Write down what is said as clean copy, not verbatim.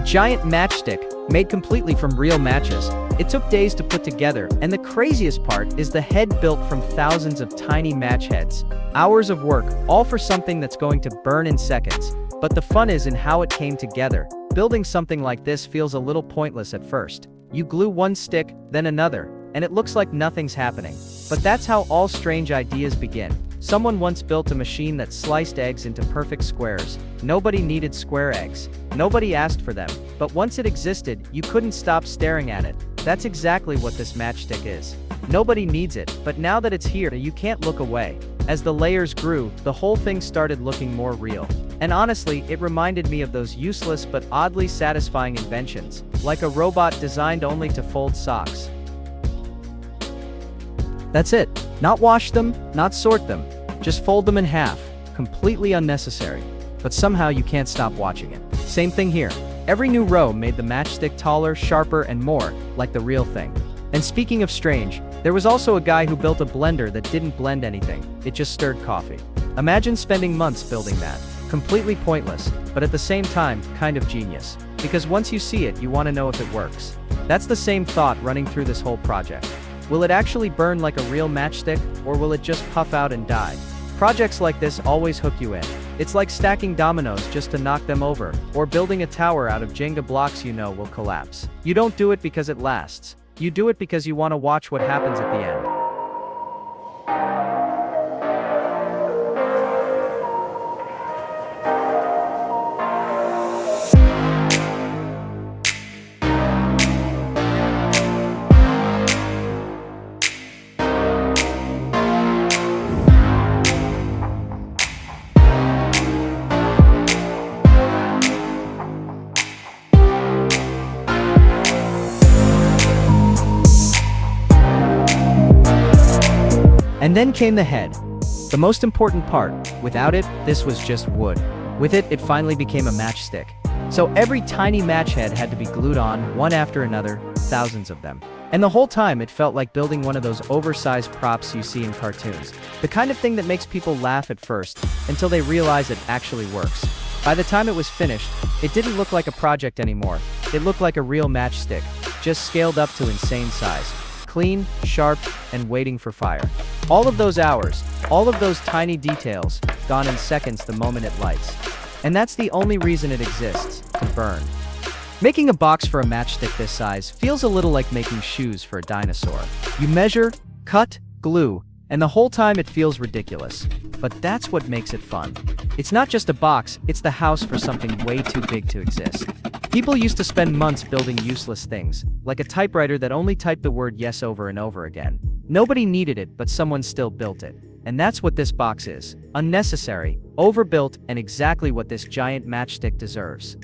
giant matchstick, made completely from real matches. It took days to put together, and the craziest part is the head built from thousands of tiny match heads. Hours of work, all for something that's going to burn in seconds. But the fun is in how it came together. Building something like this feels a little pointless at first. You glue one stick, then another, and it looks like nothing's happening. But that's how all strange ideas begin. Someone once built a machine that sliced eggs into perfect squares. Nobody needed square eggs. Nobody asked for them. But once it existed, you couldn't stop staring at it. That's exactly what this matchstick is. Nobody needs it, but now that it's here, you can't look away. As the layers grew, the whole thing started looking more real. And honestly, it reminded me of those useless but oddly satisfying inventions, like a robot designed only to fold socks. That's it. Not wash them, not sort them. Just fold them in half. Completely unnecessary. But somehow you can't stop watching it. Same thing here. Every new row made the matchstick taller, sharper, and more like the real thing. And speaking of strange, there was also a guy who built a blender that didn't blend anything. It just stirred coffee. Imagine spending months building that. Completely pointless, but at the same time, kind of genius. Because once you see it, you want to know if it works. That's the same thought running through this whole project. Will it actually burn like a real matchstick, or will it just puff out and die? Projects like this always hook you in. It's like stacking dominoes just to knock them over, or building a tower out of Jenga blocks you know will collapse. You don't do it because it lasts. You do it because you want to watch what happens at the end. And then came the head. The most important part. Without it, this was just wood. With it, it finally became a matchstick. So every tiny match head had to be glued on, one after another, thousands of them. And the whole time it felt like building one of those oversized props you see in cartoons. The kind of thing that makes people laugh at first, until they realize it actually works. By the time it was finished, it didn't look like a project anymore. It looked like a real matchstick, just scaled up to insane size. Clean, sharp, and waiting for fire. All of those hours, all of those tiny details, gone in seconds the moment it lights. And that's the only reason it exists, to burn. Making a box for a matchstick this size feels a little like making shoes for a dinosaur. You measure, cut, glue, and the whole time it feels ridiculous. But that's what makes it fun. It's not just a box, it's the house for something way too big to exist. People used to spend months building useless things, like a typewriter that only typed the word yes over and over again. Nobody needed it, but someone still built it. And that's what this box is. Unnecessary, overbuilt, and exactly what this giant matchstick deserves.